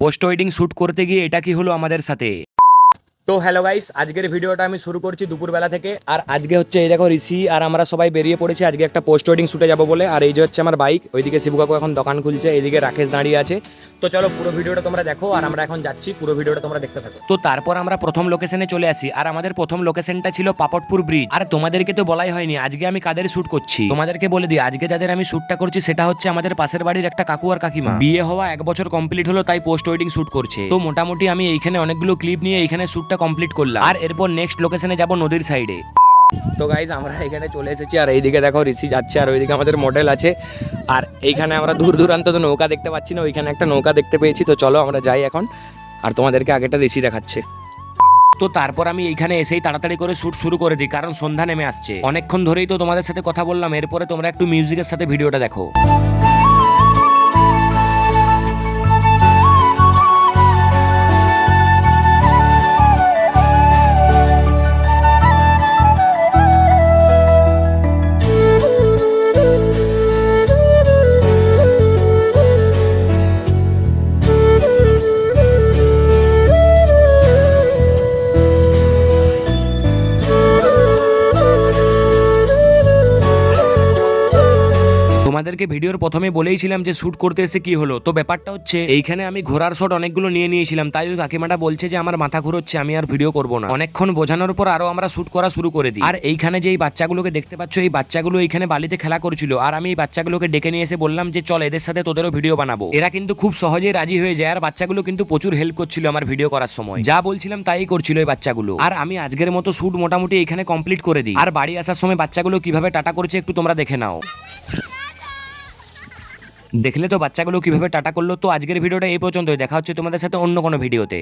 Post wedding shoot করতে গিয়ে এটা কি হলো আমাদের সাথে। তো হ্যালো গাইস, আজকের ভিডিওটা আমি শুরু করছি দুপুরবেলা থেকে। আর আজকে হচ্ছে এই দেখো ঋষি আর আমরা সবাই বেরিয়ে পড়েছি আজকে একটা পোস্ট ওয়েডিং শ্যুটে যাবো বলে। আর এই যে হচ্ছে আমার বাইক, ওইদিকে শিবু কাকু এখন দোকান খুলছে, এইদিকে রাকেশ দাঁড়িয়ে আছে। তো চলো পুরো ভিডিওটা তোমরা দেখো, আর আমরা এখন যাচ্ছি, পুরো ভিডিওটা তোমরা দেখতে থাকো। তো তারপর আমরা প্রথম লোকেশনে চলে আসি, আর আমাদের প্রথম লোকেশনটা ছিল পাপড়পুর ব্রিজ। আর তোমাদেরকে তো বলাই হয়নি আজকে আমি কাদের শ্যুট করছি, তোমাদেরকে বলে দিই আজকে যাদের আমি শ্যুটটা করছি সেটা হচ্ছে আমাদের পাশের বাড়ির একটা কাকু আর কাকিমা। বিয়ে হওয়া 1 বছর কমপ্লিট হলো, তাই পোস্ট ওয়েডিং শ্যুট করছে। তো মোটামুটি আমি এইখানে অনেকগুলো ক্লিপ নিয়ে এইখানে শ্যুটটা কমপ্লিট করলাম, আর এরপর নেক্সট লোকেশনে যাব নদীর সাইডে। তো গাইজ আমরা এখানে চলে এসেছি, আর এইদিকে দেখো ঋষি যাচ্ছে, আর ওইদিকে আমাদের মডেল আছে। আর এইখানে আমরা দূর দূরান্ত তো নৌকা দেখতে পাচ্ছি না, ওইখানে একটা নৌকা দেখতে পেয়েছি। তো চলো আমরা যাই এখন, আর তোমাদেরকে আগেটা ঋষি দেখাচ্ছে। তো তারপর আমি এইখানে এসেই তাড়াতাড়ি করে শ্যুট শুরু করে দিই, কারণ সন্ধ্যা নেমে আসছে। অনেকক্ষণ ধরেই তো তোমাদের সাথে কথা বললাম, এরপরে তোমরা একটু মিউজিকের সাথে ভিডিওটা দেখো। তোমাদেরকে ভিডিওর প্রথমে বলেইছিলাম যে শ্যুট করতে এসে কি হলো। তো ব্যাপারটা হচ্ছে এইখানে আমি ঘোরার শট অনেকগুলো নিয়ে নিয়েছিলাম, তাই ওই কাকিমাটা বলছে যে আমার মাথা ঘুরোচ্ছে, আমি আর ভিডিও করবো না। অনেকক্ষণ বোঝানোর পর আরো আমরা শ্যুট করা শুরু করে দিই। আর এইখানে যে এই বাচ্চাগুলোকে দেখতে পাচ্ছ, এই বাচ্চাগুলো এইখানে বালিতে খেলা করছিল, আর আমি এই বাচ্চাগুলোকে ডেকে নিয়ে এসে বললাম যে চল এদের সাথে তোদেরও ভিডিও বানাবো। এরা কিন্তু খুব সহজেই রাজি হয়ে যায়, আর বাচ্চাগুলো কিন্তু প্রচুর হেল্প করছিল আমার ভিডিও করার সময়। যা বলছিলাম তাই করছিল এই বাচ্চাগুলো। আর আমি আজকের মতো শ্যুট মোটামুটি এখানে কমপ্লিট করে দিই। আর বাড়ি আসার সময় বাচ্চাগুলো কিভাবে টাটা করছে একটু তোমরা দেখে নাও। দেখলে তো বাচ্চাগুলো কিভাবে টাটা করলো। তো আজকের ভিডিওটা এই পর্যন্তই, দেখা হচ্ছে তোমাদের সাথে অন্য কোনো ভিডিওতে।